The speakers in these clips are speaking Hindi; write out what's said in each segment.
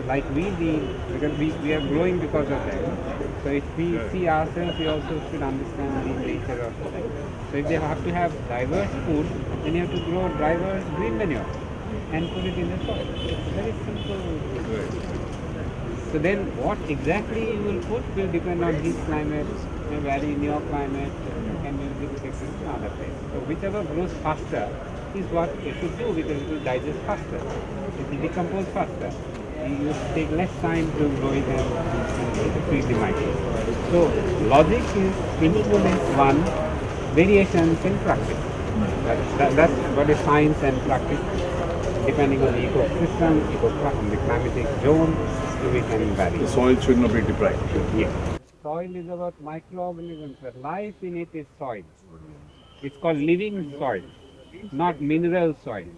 Like we need, because we are growing because of them. So if we see ourselves, we also should understand the nature of the thing. So if they have to have diverse food, then you have to grow diverse green manure and put it in the soil. It's very simple. So then what exactly you will put will depend on his climate, may vary in your climate, and will be different in other places. So whichever grows faster is what you should do because it will digest faster. It will decompose faster. You take less time to grow it and to feed the microbes. So logic is influence one, variations in practice. That's what is science and practice. Depending on the ecosystem, the climatic zone, we can vary. The soil should not be deprived. Yes. Soil is about microorganisms. The life in it is soil. It's called living soil, not mineral soil.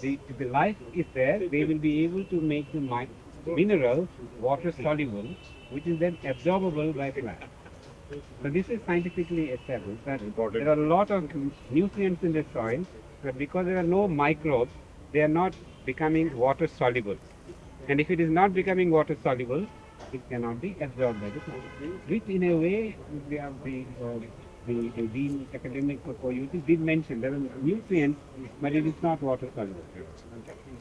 The life is there, they will be able to make the minerals water soluble, which is then absorbable by plants. So this is scientifically established that there are a lot of nutrients in the soil, but because there are no microbes, they are not becoming water soluble. And if it is not becoming water soluble, it cannot be absorbed by the plant. Which in a way, we have the Dean academic for you did mention there are nutrients, but it is not water soluble.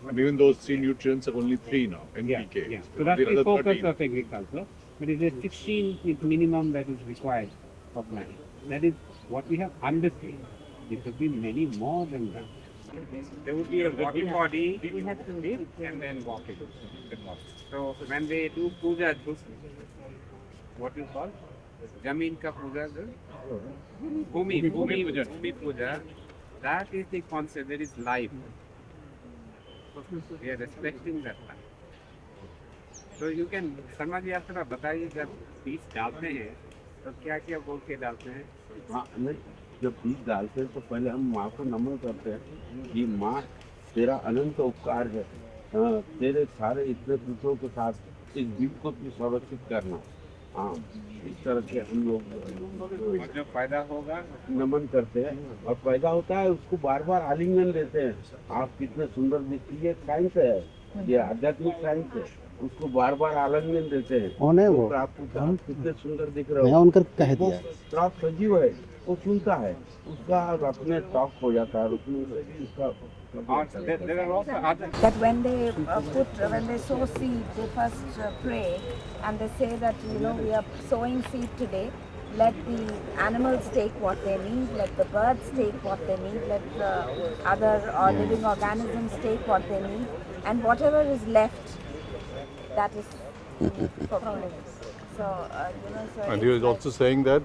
And even those 3 nutrients are only 3 now, NPK. Yeah. So that's the focus of agriculture. But it is 16 is minimum that is required for planting. That is what we have understood. There could be many more than that. There would be a water body and then walking. So when they do puja, what is called? Jameen ka puja, Bhumi puja, that is the concept, there is life. We are respecting that life. तो यू कैन शर्मा जी आप थोड़ा बताइए जब बीज डालते हैं तो क्या क्या बोल के डालते हैं? हाँ नहीं, जब बीज डालते हैं तो पहले हम माँ को नमन करते हैं कि माँ तेरा अनंत उपकार है, तेरे सारे इतने पुत्रों के साथ इस बीज को भी संरक्षित करना। हाँ, इस तरह से हम लोग जो पैदा होगा नमन करते हैं और पैदा होता है उसको बार बार आलिंगन लेते हैं। आप कितने सुंदर दिखती है, साइंस है, ये आध्यात्मिक साइंस है। उसको बार बार आलिंगन देते हैं। कौन है वो? तो आपको हम कितने सुंदर दिख रहे मैं हो। उनका कह दिया। तो आप सजीव है, वो सुनता है, उसका अपने टॉक हो जाता है, उसका that when they sow seed, they first pray and they say that we are sowing seed today. Let the animals take what they need, let the birds take what they need, let the other living organisms take what they need, and whatever is left, that is for plants. So And he was also saying that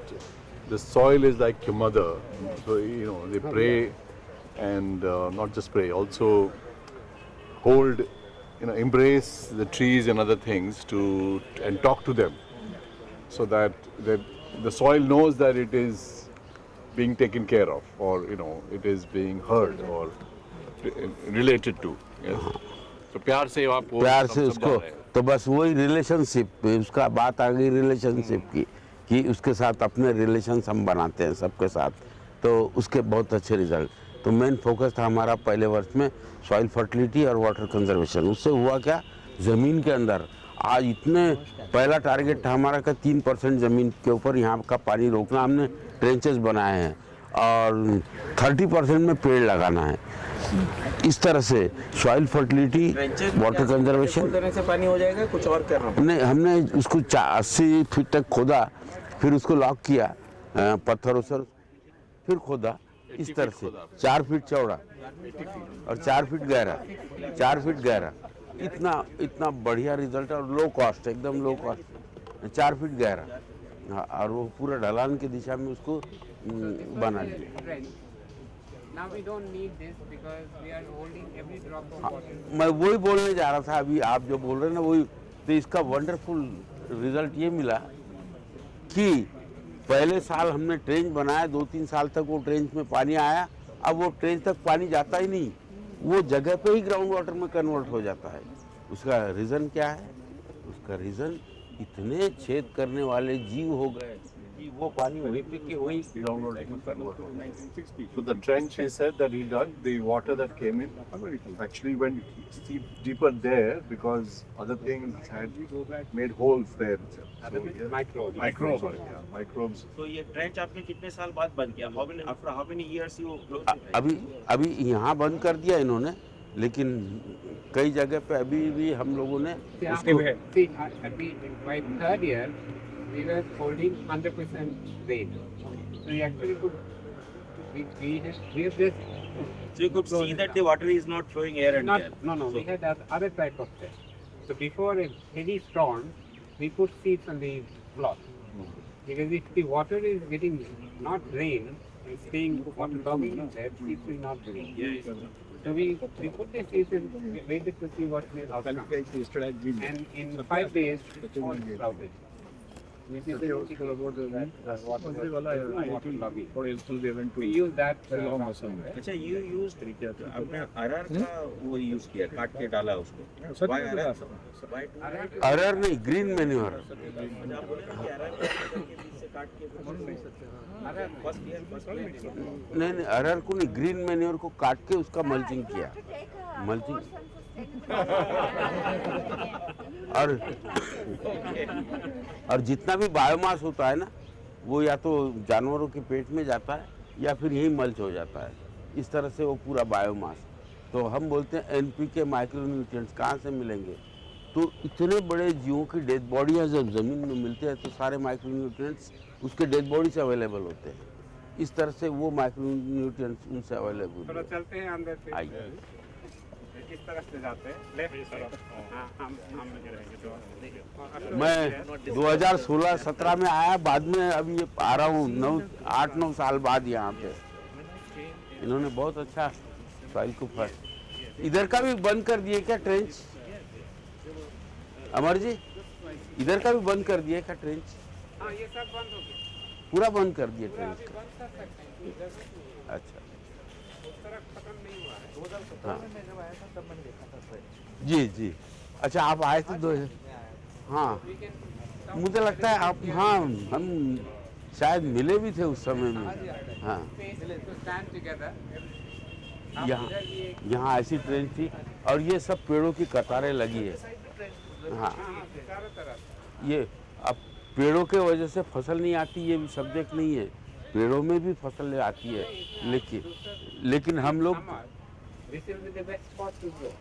the soil is like your mother. So they pray and not just pray, also hold, embrace the trees and other things and talk to them, so that the soil knows that it is being taken care of, or it is being heard or related to. Yes. So प्यार से उसको तो बस वही रिलेशनशिप, उसका बात आ गई रिलेशनशिप की कि उसके साथ अपने रिलेशंस हम बनाते हैं सबके साथ, तो उसके बहुत अच्छे रिजल्ट। तो मेन फोकस था हमारा पहले वर्ष में सॉइल फर्टिलिटी और वाटर कंजर्वेशन। उससे हुआ क्या, ज़मीन के अंदर आज इतने, पहला टारगेट था हमारा का 3% ज़मीन के ऊपर यहाँ का पानी रोकना। हमने ट्रेंचेस बनाए हैं और 30% में पेड़ लगाना है। इस तरह से सॉइल फर्टिलिटी, वाटर कंजर्वेशन देने से पानी हो जाएगा, कुछ और करना? नहीं, हमने उसको 80 फीट तक खोदा, फिर उसको लॉक किया पत्थरों से, फिर खोदा इस तरह से 4 फीट चौड़ा और 4 फीट गहरा, 4 फीट गहरा। इतना बढ़िया रिजल्ट और लो कॉस्ट, एकदम लो कॉस्ट, 4 फीट गहरा। और वो पूरा ढलान की दिशा में उसको बना दिया। Now we don't need this because we are holding every drop of water. मैं वही बोलने जा रहा था अभी, आप जो बोल रहे हैं ना वही। तो इसका वंडरफुल रिजल्ट ये मिला कि पहले साल हमने ट्रेंच बनाया, 2-3 साल तक वो ट्रेंच में पानी आया, अब वो ट्रेंच तक पानी जाता ही नहीं, वो जगह पे ही ग्राउंड वाटर में कन्वर्ट हो जाता है। उसका रीज़न क्या है? उसका रीज़न इतने छेद करने वाले जीव हो गए कि वो पानी वहीं पे के वहीं ground So the trench, he said that he dug, the water that came in actually went deeper there because other things had made holes there. So, Microbes. Microbes. तो ये ट्रेंच आपने कितने साल बाद बंद किया? After how many years you closed it? अभी यहाँ बंद कर दिया इन्होंने, लेकिन कई जगह पे अभी भी हम लोगों ने उसको See, by third year, we were holding 100% rain. So we actually could, we have this, So you could see that the water is not flowing here and there. no, we had other type of test. So before a heavy storm, we put seeds on the block. Because if the water is getting not rain, it's staying water logging in there, seeds will not rain. So we put the seeds and we waited to see what will outcome. And in 5 days, it all sprouted. Which is water logging. We use that. अच्छा, you used आपने RR का वो use किया, काट के डाला उसको. Why RR? Why to? अरहर नहीं, ग्रीन मैन्योर। आप बोले ना कि RR के बीच से काट के first year. नहीं, अरहर को नहीं, ग्रीन मैन्योर को काट के उसका मल्चिंग किया। मल्चिंग और जितना भी बायोमास होता है ना, वो या तो जानवरों के पेट में जाता है या फिर यही मल्च हो जाता है। इस तरह से वो पूरा बायोमास। तो हम बोलते हैं एनपीके माइक्रोन्यूट्रिएंट्स कहाँ से मिलेंगे? तो इतने बड़े जीवों की डेड बॉडियाँ जब ज़मीन में मिलते हैं तो सारे माइक्रोन्यूट्रिएंट्स उसके डेड बॉडी से अवेलेबल होते हैं। इस तरह से वो माइक्रोन्यूट्रिएंट्स उनसे अवेलेबल थोड़ा चलते हैं अंदर से। आइए। किस तरफ से जाते हैं? लेफ्ट तरफ। हाँ, हम मैं 2016-17 में आया, बाद में अभी ये आ रहा हूँ 8-9 साल बाद यहाँ पे। इन्होंने बहुत अच्छा सॉइल को फर्स्ट। इधर का भी बंद कर दिए क्या ट्रेंच? अमर जी, इधर का भी बंद कर दिए क्या ट्रेंच? हाँ, ये सब बंद हो गया। पूरा बंद कर दिए ट्रेंच का? बंद कर सकते हैं इधर से। अच्छा, उस तरफ खत्म नहीं हुआ है। 2017 में मैं जब आया था तब मैंने देखा था। जी जी, अच्छा आप आए थे 2। हाँ, मुझे लगता है आप, हाँ हम शायद मिले भी थे उस समय में। हाँ, यहाँ ऐसी ट्रेन थी और ये सब पेड़ों की कतारें लगी है। हाँ, ये अब पेड़ों के वजह से फसल नहीं आती, ये भी सब्जेक्ट नहीं है। पेड़ों में भी फसल आती है, लेकिन हम लोग This will be the best spot to grow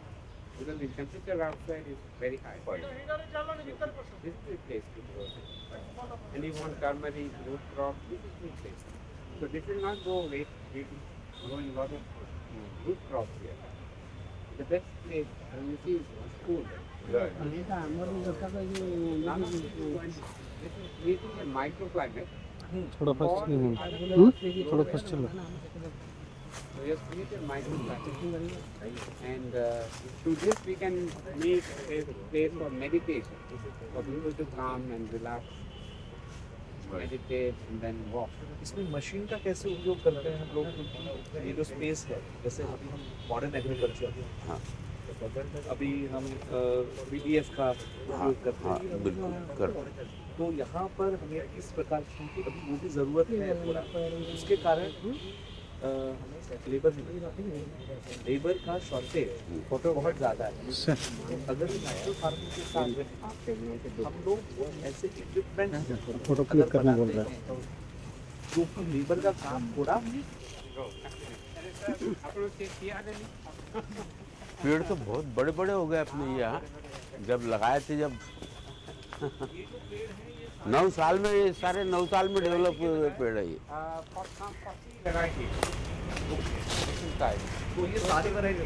because the temperature outside is very high. This is the place to grow. And you want turmeric, root crop, this is the place. So this will not go away. We will grow a lot of root crops here. The best place, when you see school. This is creating a microclimate. थोड़ा फर्स्ट चलो। So we have created microclimate, and through this we can make a place for meditation, for people to come and relax, meditate and then walk. इसमें मशीन का कैसे उपयोग करते हैं हम लोग? क्योंकि ये जो स्पेस है, जैसे अभी हम मॉडर्न एग्रीकल्चर, हाँ अभी हम BDF का उपयोग करते हाँ हैं, बिल्कुल कर। तो यहाँ पर हमें किस प्रकार की अभी वो भी ज़रूरत है थोड़ा, उसके कारण हमें लेबर का शॉर्टेज बहुत ज़्यादा है। अगर नेचुरल फार्मिंग के साथ हम लोग ऐसे इक्विपमेंट फोटो क्लिक करना बोल रहा है। जो लेबर का काम थोड़ा पेड़ तो बहुत बड़े बड़े हो गए अपने यहाँ, जब लगाए थे, जब 9 साल में, ये सारे 9 साल में डेवलप हुए हुए पेड़ है ये। तो ये सारी वैरायटी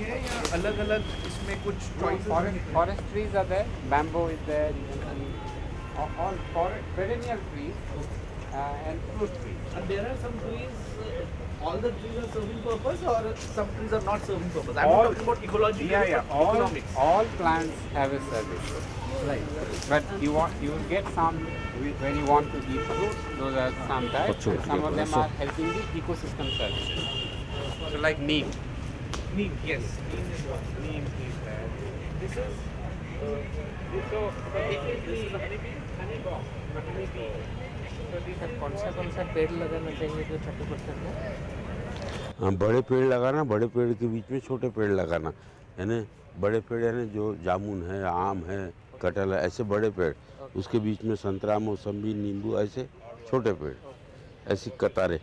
है या अलग अलग इसमें कुछ Forest trees are there, bamboo is there, all forest, perennial trees and fruit trees. And there are some trees, all the trees are serving purpose or some trees are not serving purpose? I'm not talking about ecology, economics. All plants have a service. Right. But you will get some when you want to eat fruits, those are some types. Some of them are helping the ecosystem services. So like neem. Neem, yes. Neem is there. This is So this is the honey bomb. कौन सा पेड़ लगाना चाहिए जो 30% है? हाँ, बड़े पेड़ लगाना, बड़े पेड़ के बीच में छोटे पेड़ लगाना, यानी बड़े पेड़ यानी जो जामुन है, आम है, कटहल है, ऐसे बड़े पेड़, उसके बीच में संतरा, मौसम्बी, नींबू, ऐसे छोटे पेड़, ऐसी कतारें।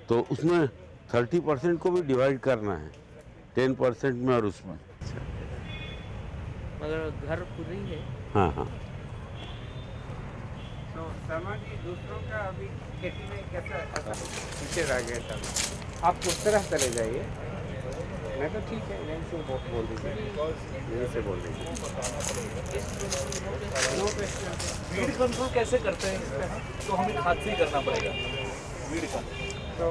तो उसमें 30% को भी डिवाइड करना है, 10% में और उसमें। मगर घर पूरी है। हाँ हाँ। तो शर्मा जी दूसरों का अभी खेती में कैसा पीछे रह गए सब, आप उस तरह चले जाइए। मैं तो ठीक है, यहीं से बोल दीजिए, यहीं से बोल दीजिए। वीड कंट्रोल कैसे करते हैं इसका? तो हमें हाथ से ही करना पड़ेगा वीड का। तो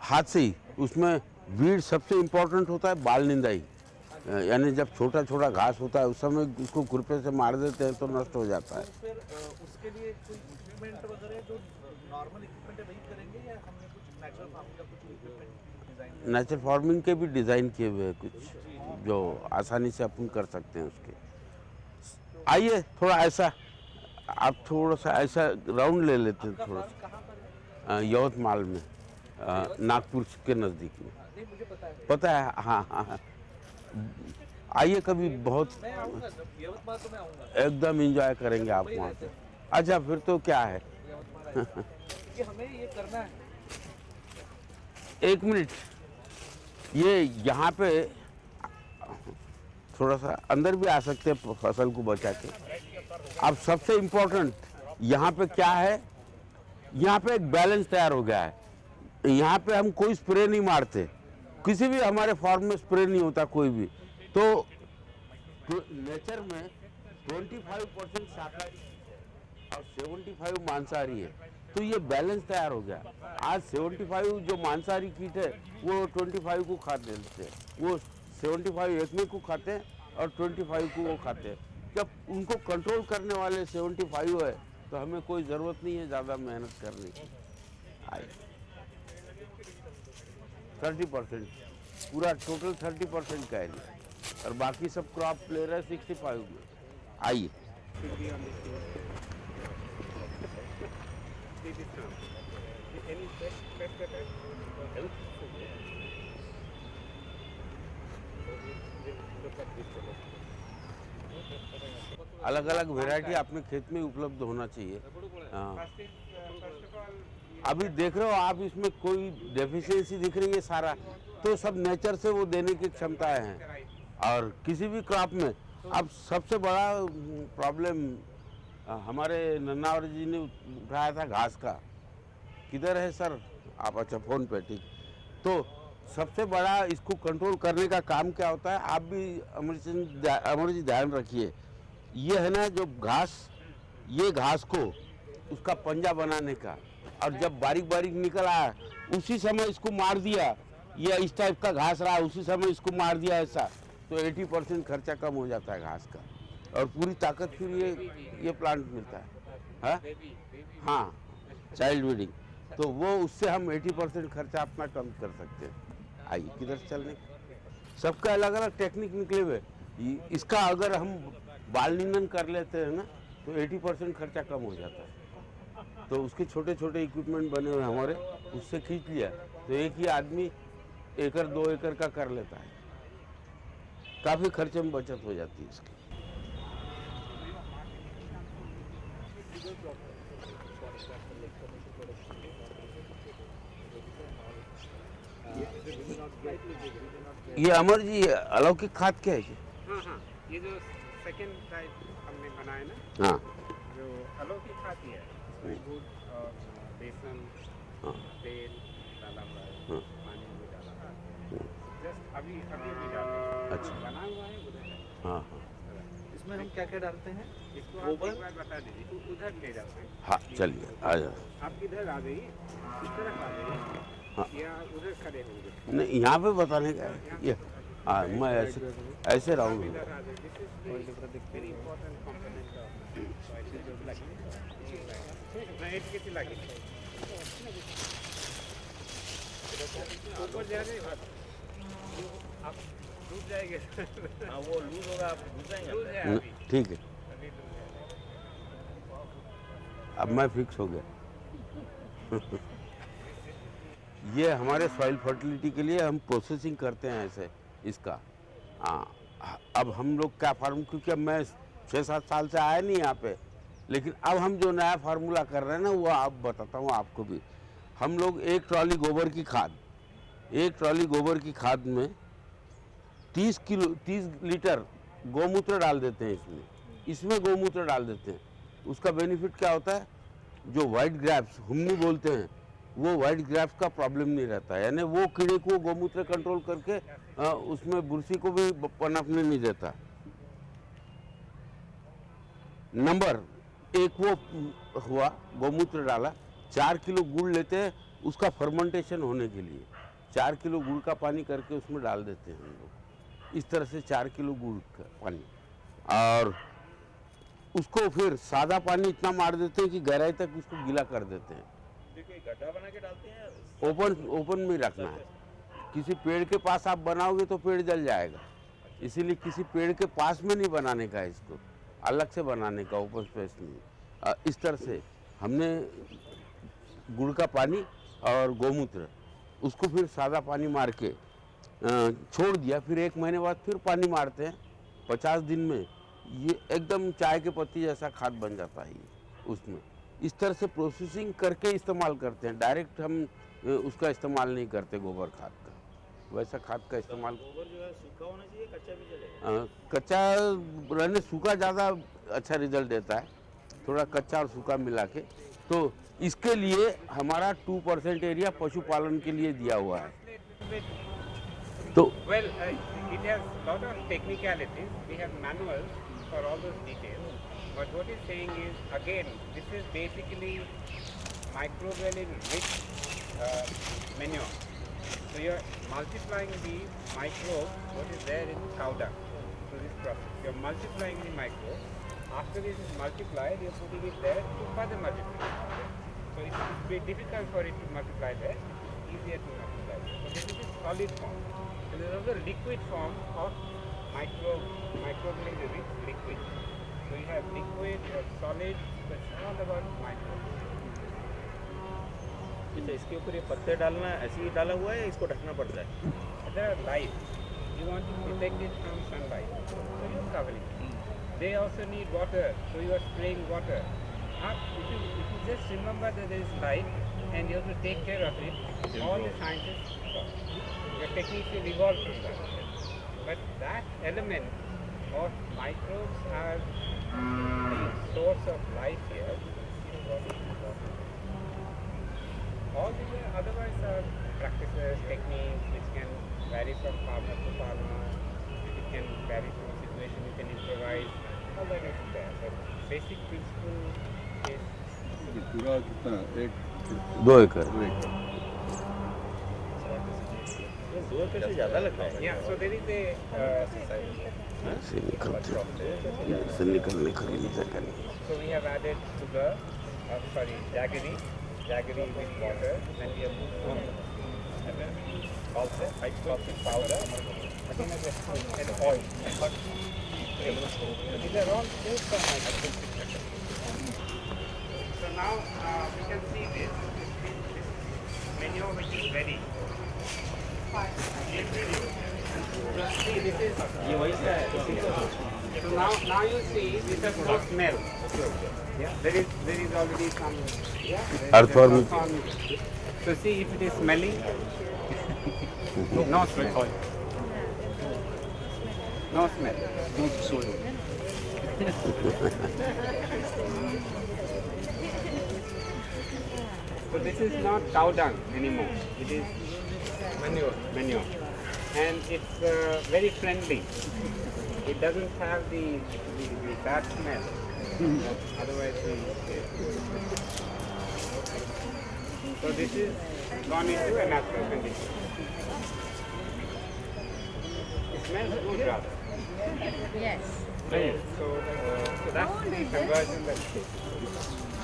हाथ से ही, उसमें वीड सबसे इम्पोर्टेंट होता है बाल निंदाई, यानी जब छोटा छोटा घास होता है उस समय उसको खुरपे से मार देते हैं तो नष्ट हो जाता है। फिर उसके लिए कोई इक्विपमेंट वगैरह जो नॉर्मल इक्विपमेंट है वही करेंगे या हमने कुछ नेचुरल फार्मिंग का कुछ इक्विपमेंट डिजाइन? नेचुरल फार्मिंग के भी डिज़ाइन किए हुए हैं कुछ, जो आसानी से अपन कर सकते हैं उसके। आइए थोड़ा ऐसा, आप थोड़ा सा ऐसा राउंड ले लेते हैं थोड़ा सा। यवतमाल में, नागपुर के नज़दीक में। नहीं, मुझे पता है। पता है, हाँ हाँ हाँ। आइए कभी, बहुत मैं आऊँगा, जब यवतमाल तो मैं आऊँगा। एकदम एंजॉय करेंगे आप वहाँ पे। अच्छा फिर तो क्या है। कि हमें ये करना है। एक मिनट, ये यहाँ पे थोड़ा सा अंदर भी आ सकते हैं फसल को बचा के। अब सबसे इम्पोर्टेंट यहाँ पे क्या है, यहाँ पे एक बैलेंस तैयार हो गया है। यहाँ पे हम कोई स्प्रे नहीं मारते, किसी भी हमारे फार्म में स्प्रे नहीं होता कोई भी। तो नेचर में 25% शाकाहारी और 75 मांसाहारी है, तो ये बैलेंस तैयार हो गया। आज 75 जो मांसाहारी कीट है वो 25 को खा देते हैं, वो 75 एक में को खाते हैं और 25 को वो खाते हैं। जब उनको कंट्रोल करने वाले 75 है तो हमें कोई ज़रूरत नहीं है ज़्यादा मेहनत करने की। 30% पूरा टोटल 30% का एरिया, और बाकी सब क्रॉप ले रहे हैं 65 में। आइए अलग अलग वैरायटी अपने खेत में उपलब्ध होना चाहिए। हाँ, अभी देख रहे हो आप, इसमें कोई डेफिशिएंसी दिख रही है सारा, तो सब नेचर से वो देने की क्षमताएं हैं। और किसी भी क्रॉप में अब सबसे बड़ा प्रॉब्लम हमारे नन्नावर जी ने उठाया था घास का। किधर है सर आप? अच्छा फ़ोन पे, ठीक। तो सबसे बड़ा इसको कंट्रोल करने का काम क्या होता है, आप भी अमर जी ध्यान रखिए। ये है ना जो घास, ये घास को उसका पंजा बनाने का, और जब बारीक बारीक निकल आया उसी समय इसको मार दिया, ये इस टाइप का घास रहा उसी समय इसको मार दिया ऐसा, तो 80% खर्चा कम हो जाता है घास का, और पूरी ताकत फिर ये प्लांट मिलता है। हाँ, चाइल्ड ब्रीडिंग, तो वो उससे हम 80% खर्चा अपना कम कर सकते हैं। आइए किधर चलने, सबका अलग अलग टेक्निक निकले हुए। इसका अगर हम बाल निंदन कर लेते हैं ना तो 80% खर्चा कम हो जाता है। तो उसके छोटे छोटे इक्विपमेंट बने हुए हमारे, उससे खींच लिया तो एक ही आदमी 1 एकड़ 2 एकड़ का कर लेता है, काफ़ी खर्चे में बचत हो जाती है इसकी। ये अमर जी अलौकिक खाद क्या है? हाँ, ये जो सेकंड टाइप हमने बनाया ना, हाँ जो अलौकिक खाती है, इसमें गुड़ और बेसन, हाँ तेल डाला हुआ है, हाँ। पानी भी डाला हुआ है, जस्ट अभी डाला है। अच्छा। बना हुआ है उधर है। हाँ हाँ इसमें हम क्या क्या डालते हैं? इसको आप एक बार बता दीजिए, उधर ले जाते हैं। हाँ, चलिए आ जाओ। आप इधर आ जाइए, इस तरफ आ जाइए, हाँ। या उधर खड़े होंगे। नहीं, यहाँ पे बताने का है ये। हाँ, मैं ऐसे रहूँगा। इधर आ जाइए, this is very important component of ना एट के लगे ऊपर जा रहे आप टूट जाएंगे हाँ वो लूज होगा आप घुस जाएंगे टूट अंदर। जाए न- अभी ठीक है, अभी टूट जाएगा। अब मैं फिक्स हो गया। ये हमारे सॉइल फर्टिलिटी के लिए हम प्रोसेसिंग करते हैं ऐसे इसका। हाँ, अब हम लोग क्या फार्म, क्योंकि अब मैं 6-7 साल से आया नहीं यहाँ पे, लेकिन अब हम जो नया फार्मूला कर रहे हैं ना वो आप बताता हूँ आपको भी। हम लोग एक ट्रॉली गोबर की खाद में 30 लीटर गौमूत्र डाल देते हैं इसमें गौमूत्र डाल देते हैं। उसका बेनिफिट क्या होता है, जो वाइट ग्रैप्स हुमनी बोलते हैं, वो वाइट ग्रैप्स का प्रॉब्लम नहीं रहता है, यानी वो कीड़े को गौमूत्र कंट्रोल करके उसमें बुरसी को भी पनपने नहीं देता। नंबर एक वो हुआ, गौमूत्र डाला, 4 किलो गुड़ लेते हैं उसका फर्मेंटेशन होने के लिए, 4 किलो गुड़ का पानी करके उसमें डाल देते हैं हम लोग। इस तरह से 4 किलो गुड़ का पानी, और उसको फिर सादा पानी इतना मार देते हैं कि गहराई तक उसको गीला कर देते हैं। देखिए गड्ढा बना के डालते हैं। ओपन में रखना है। किसी पेड़ के पास आप बनाओगे तो पेड़ जल जाएगा, इसीलिए किसी पेड़ के पास में नहीं बनाने का है, इसको अलग से बनाने का, ओपन स्पेस में। इस तरह से हमने गुड़ का पानी और गौमूत्र उसको फिर सादा पानी मार के छोड़ दिया, फिर 1 महीने बाद फिर पानी मारते हैं। 50 दिन में ये एकदम चाय के पत्ती जैसा खाद बन जाता है ये उसमें। इस तरह से प्रोसेसिंग करके इस्तेमाल करते हैं, डायरेक्ट हम उसका इस्तेमाल नहीं करते गोबर खाद का, वैसा खाद का इस्तेमाल। गोबर जो है सूखा होना चाहिए, कच्चा भी चलेगा? कच्चा रहने, सूखा ज़्यादा अच्छा रिजल्ट देता है, थोड़ा कच्चा और सूखा मिला के। तो इसके लिए हमारा 2% एरिया पशुपालन के लिए दिया हुआ है। तो Well, it has lot of technicalities. We have manuals for all those details. But what it's saying is, again, this is basically microbially rich manure. So you're multiplying the microbes, what is there in cow dung. So this process, you're multiplying the microbes. After this is multiplied, you're putting it there to further multiply. So it's very difficult for it to multiply there. It's easier to multiply there. So this is a solid form. And there is also liquid form of microbially rich liquid. So you have liquid, you have solid, but it's all about microbes. अच्छा, इसके ऊपर ये पत्ते डालना ऐसे ही डाला हुआ है या इसको ढकना पड़ता है? They are light. You want to protect it from sunlight. So you're covering it. They also need water, so you are spraying water. If you just remember that there is light and you have to take care of it, all the scientists stop. Your techniques will evolve from that. But that element of microbes are the source of life here. Is what is important. All these otherwise are practices, techniques which can vary from farmer to farmer. It can vary from a situation, you can improvise. All that is there. But basic principle is पूरा कितना, 2 एकड़। 2 एकड़। ये 2 एकड़ से ज़्यादा लगता है। yeah. So there is a से निकलने का लिए जगह नहीं। so we have added sugar, jaggery with water. Then we have put hydroxy powder, and oil. These are all sources of microbes. So now we can see this manure which is ready. See, this is ये वही से है। so now you see this has no smell. Yeah, there is already some Earthworm. So see if it is smelly. No smell. No smell. So this is not cow dung anymore. It is manure, and it's very friendly. It doesn't have the bad smell. Otherwise, so this is gone into a natural condition. It smells good, rather. Yes. So that's the conversion that.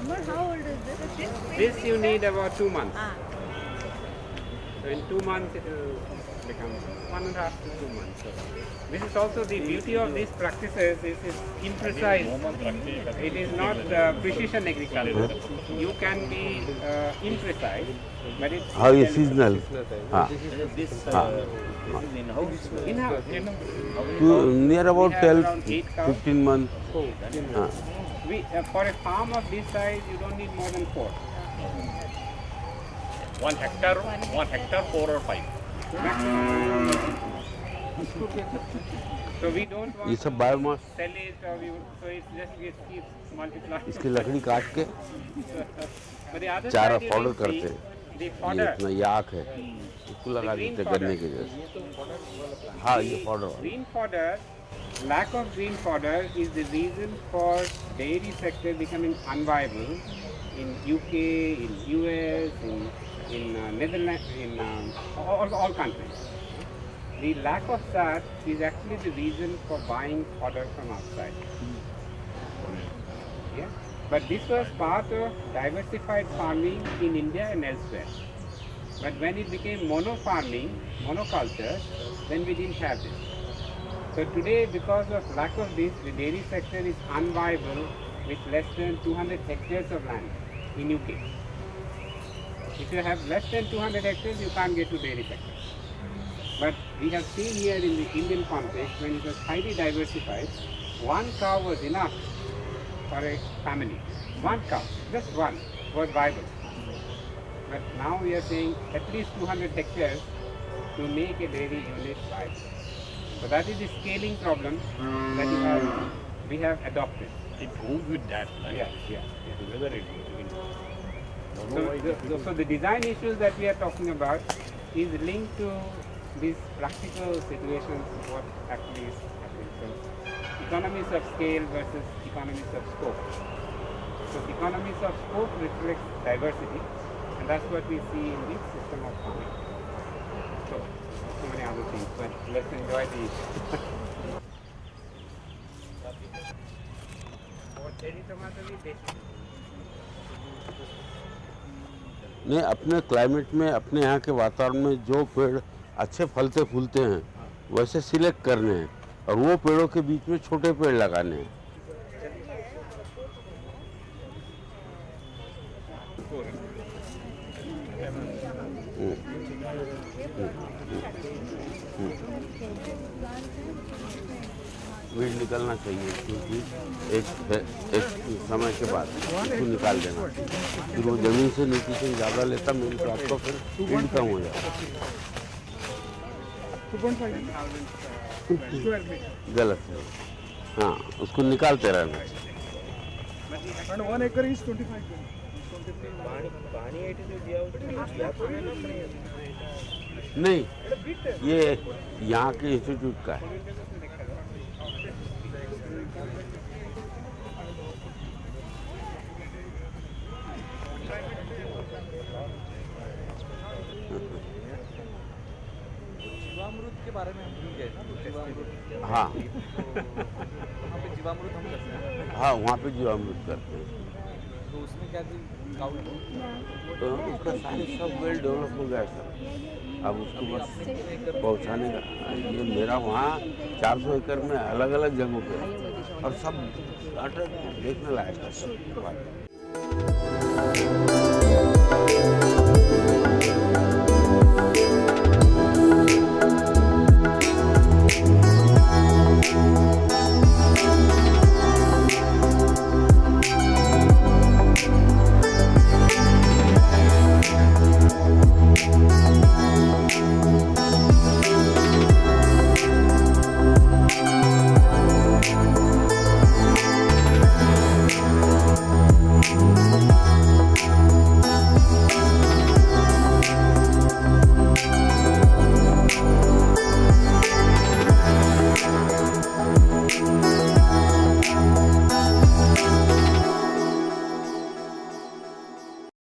Amar, how old is this? This you need about 2 months. So in 2 months it will become 1.5 to 2 months. So this is also the beauty of these practices. This is imprecise. It is not precision agriculture. You can be imprecise, but it's हाँ ये सीजनल हाँ This हाँ is in-house. in-house. Near about We have 12 around 8 cows. 15 month हाँ We, for a farm of this size, you don't need more than 4. 1 hectare, 4 or 5. So we don't want ये सब biomass sell it or we, so it keeps multiplying. इसकी लकड़ी काट के But the other चारा side you पाउडर will करते see हैं the ये fodder. इतना याक है इसको लगा देते हैं गन्ने के जैसे हाँ ये powder Green fodder, lack of green fodder is the reason for dairy sector becoming unviable in UK, in US, in Netherlands, in all countries. The lack of that is actually the reason for buying fodder from outside. Yeah? But this was part of diversified farming in India and elsewhere. But when it became mono-farming, monoculture, then we didn't have this. So today, because of lack of this, the dairy sector is unviable with less than 200 hectares of land in UK. If you have less than 200 hectares, you can't get to dairy sector. But we have seen here in the Indian context, when it was highly diversified, one cow was enough for a family. One cow, just one, was viable. But now we are saying at least 200 hectares to make a dairy unit viable. So that is the scaling problem that we have adopted. It goes with that, right? Yeah. Together it goes. So the design issues that we are talking about is linked to these practical situations, what actually is happening. So economies of scale versus economies of scope. So economies of scope reflects diversity, and that's what we see in this system of farming. So many other things, but let's enjoy the और चेरी टमाटर भी देसी नहीं अपने क्लाइमेट में अपने यहाँ के वातावरण में जो पेड़ अच्छे फलते फूलते हैं वैसे सिलेक्ट करने हैं और वो पेड़ों के बीच में छोटे पेड़ लगाने हैं वीड निकलना चाहिए क्योंकि एक समय के बाद उसको निकाल देना फिर वो ज़मीन से न्यूट्रिशन ज़्यादा लेता मेन क्रॉप का फिर ईल्ड कम हो जाता गलत है हाँ उसको निकालते रहना And 1 acre is 25 नहीं ये यहाँ के इंस्टीट्यूट का है जीवामृत के बारे में हम भूल गए ना जीवामृत हाँ वहाँ पे जीवामृत हम करते हैं हाँ वहाँ पे जीवामृत करते हैं तो उसमें क्या थी तो उसका सारे सब वेल डेवलप हो गया सर अब उसको बस पहुँचाने का ये मेरा वहाँ 400 एकड़ में अलग अलग जगहों पे और सब देखने लायक है सब